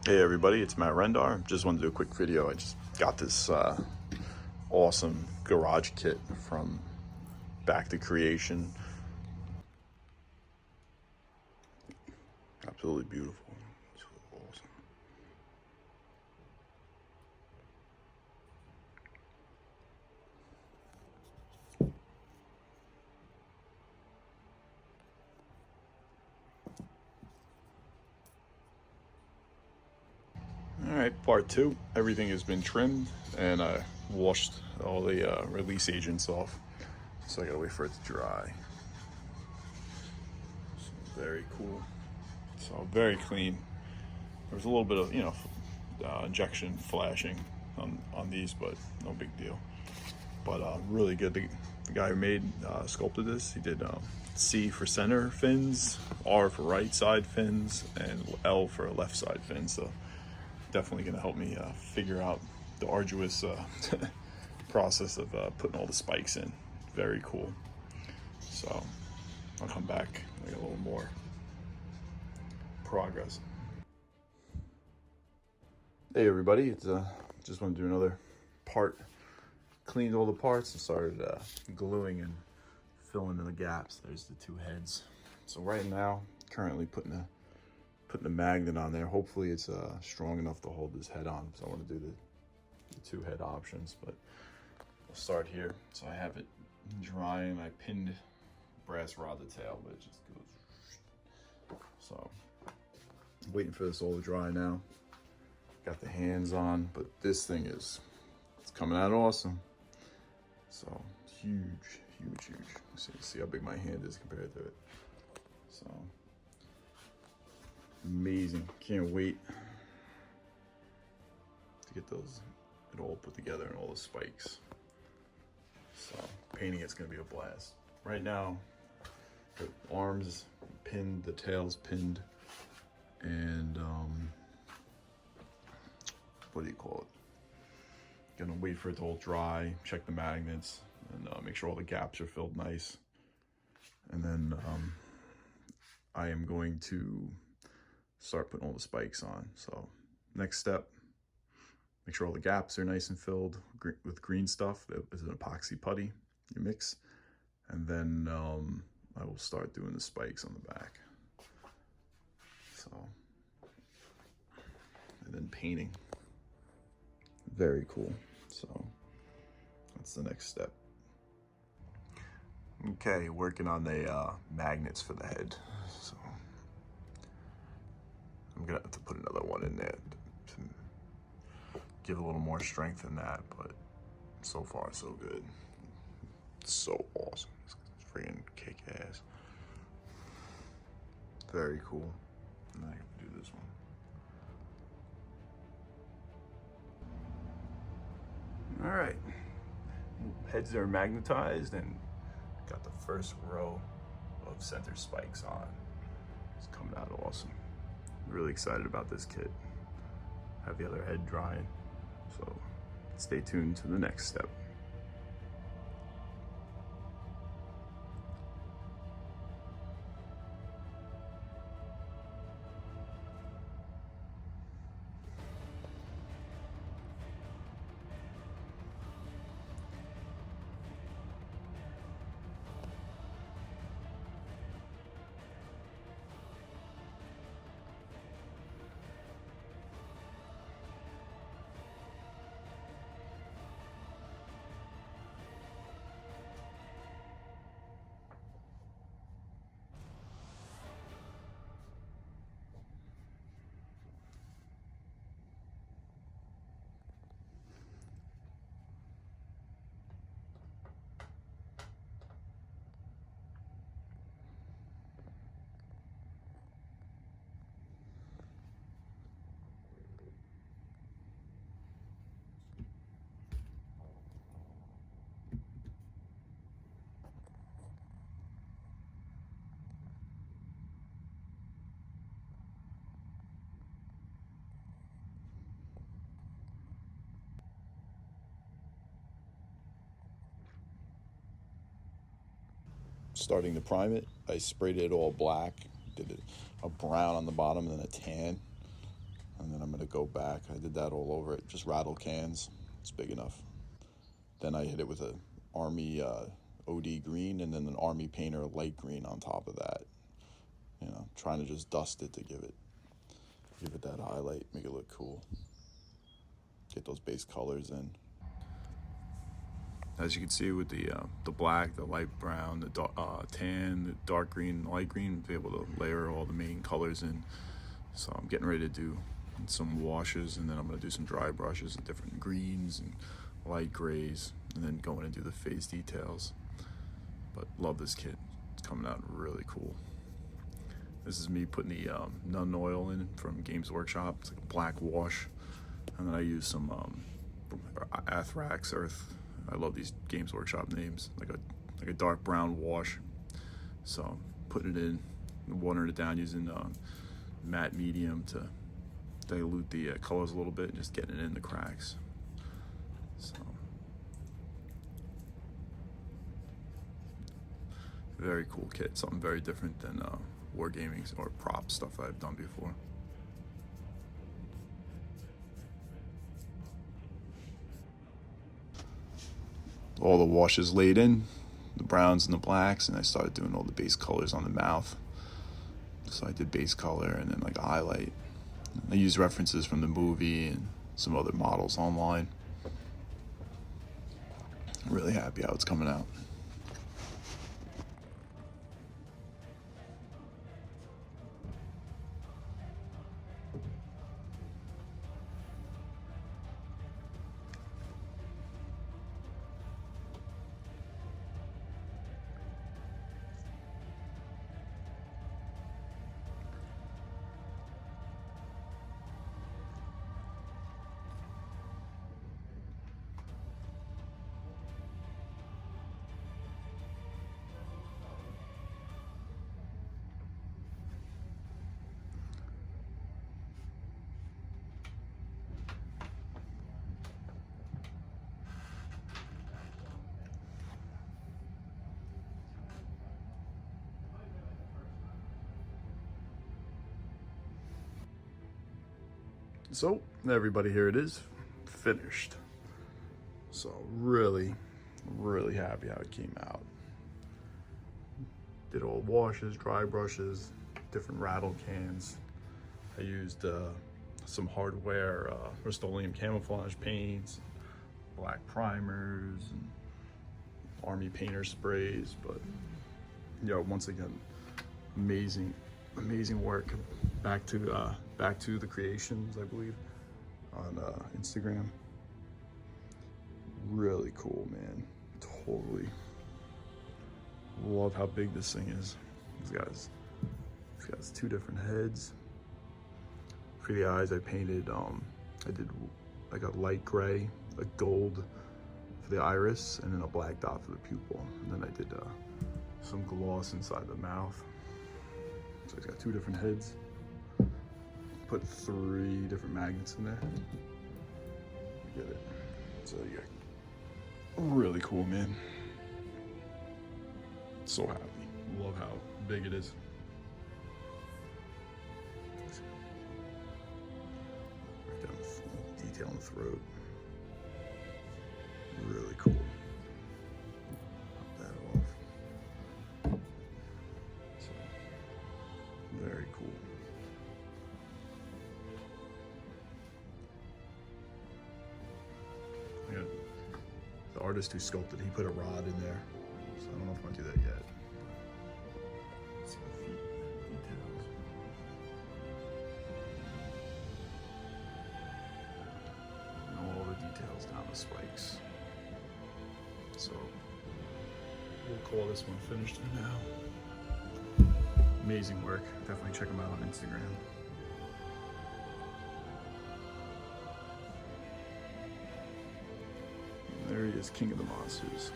Hey everybody, it's Matt Rendar. Just wanted to do a quick video. I just got this awesome garage kit from Back to Creation. Absolutely beautiful. It's awesome. All right, part two. Everything has been trimmed and I washed all the release agents off. So I gotta wait for it to dry. So very cool. So very clean. There was a little bit of, injection flashing on these, but no big deal. But really good. The guy who sculpted this, he did C for center fins, R for right side fins, and L for left side fins. So definitely going to help me figure out the arduous process of putting all the spikes in. Very cool. So I'll come back with a little more progress. Hey everybody, it's just want to do another part. Cleaned all the parts and started gluing and filling in the gaps. There's the two heads. So right now, currently putting a magnet on there. Hopefully it's strong enough to hold this head on. So I want to do the two head options, but we'll start here. So I have it drying. I pinned brass rod the tail, but it just goes. So waiting for this all to dry now. Got the hands on, but this thing it's coming out awesome. So huge. See how big my hand is compared to it. So amazing. Can't wait to get it all put together and all the spikes. So painting it's gonna be a blast. Right now, the arms pinned, the tail's pinned, and what do you call it? Gonna wait for it to all dry, check the magnets, and make sure all the gaps are filled nice. And then I am going to start putting all the spikes on. So next step, make sure all the gaps are nice and filled with green stuff. That is an epoxy putty you mix. And then I will start doing the spikes on the back. So, and then painting. Very cool. So that's the next step. Okay, working on the magnets for the head. So I'm gonna have to put another one in there to give a little more strength in that, but so far so good. It's so awesome. It's freaking kick ass. Very cool. And I can do this one. All right, heads are magnetized and got the first row of center spikes on. It's coming out awesome. Really excited about this kit. Have the other head drying. So stay tuned to the next step. Starting to prime it, I sprayed it all black, did a brown on the bottom and then a tan. And then I'm go back. I did that all over it, just rattle cans. It's big enough. Then I hit it with a Army OD green and then an Army Painter light green on top of that. You know, trying to just dust it to give it that highlight, make it look cool. Get those base colors in. As you can see with the black, the light brown, the tan, the dark green, light green, be able to layer all the main colors in. So I'm getting ready to do some washes, and then I'm going to do some dry brushes of different greens and light grays, and then go in and do the face details. But love this kit. It's coming out really cool. This is me putting the Nun oil in from Games Workshop. It's like a black wash. And then I use some Athrax Earth. I love these Games Workshop names. Like a dark brown wash. So putting it in, watering it down using matte medium to dilute the colors a little bit, and just getting it in the cracks. So very cool kit. Something very different than wargaming or prop stuff I've done before. All the washes laid in, the browns and the blacks, and I started doing all the base colors on the mouth. So I did base color and then like a highlight. I used references from the movie and some other models online. I'm really happy how it's coming out. So everybody, here it is, finished. So really happy how it came out. Did all washes, dry brushes, different rattle cans. I used some hardware, Rust-Oleum camouflage paints, black primers, and Army Painter sprays. But you know, once again, amazing work. Back to the creations, I believe, on Instagram. Really cool, man. Totally love how big this thing is. These guys two different heads. For the eyes, I painted I did like a light gray, a gold for the iris, and then a black dot for the pupil. And then I did some gloss inside the mouth. So he's got two different heads. Put 3 different magnets in there. You get it. So yeah, really cool, man. So happy. Love how big it is. Right down the detail on the throat. Really cool. Pop that off. So very cool. Yeah. The artist who sculpted, he put a rod in there. So I don't know if I'm gonna do that yet. Let's see the feet details. And all the details down the spikes. So we'll call this one finished for now. Amazing work. Definitely check them out on Instagram. There he is, King of the Monsters.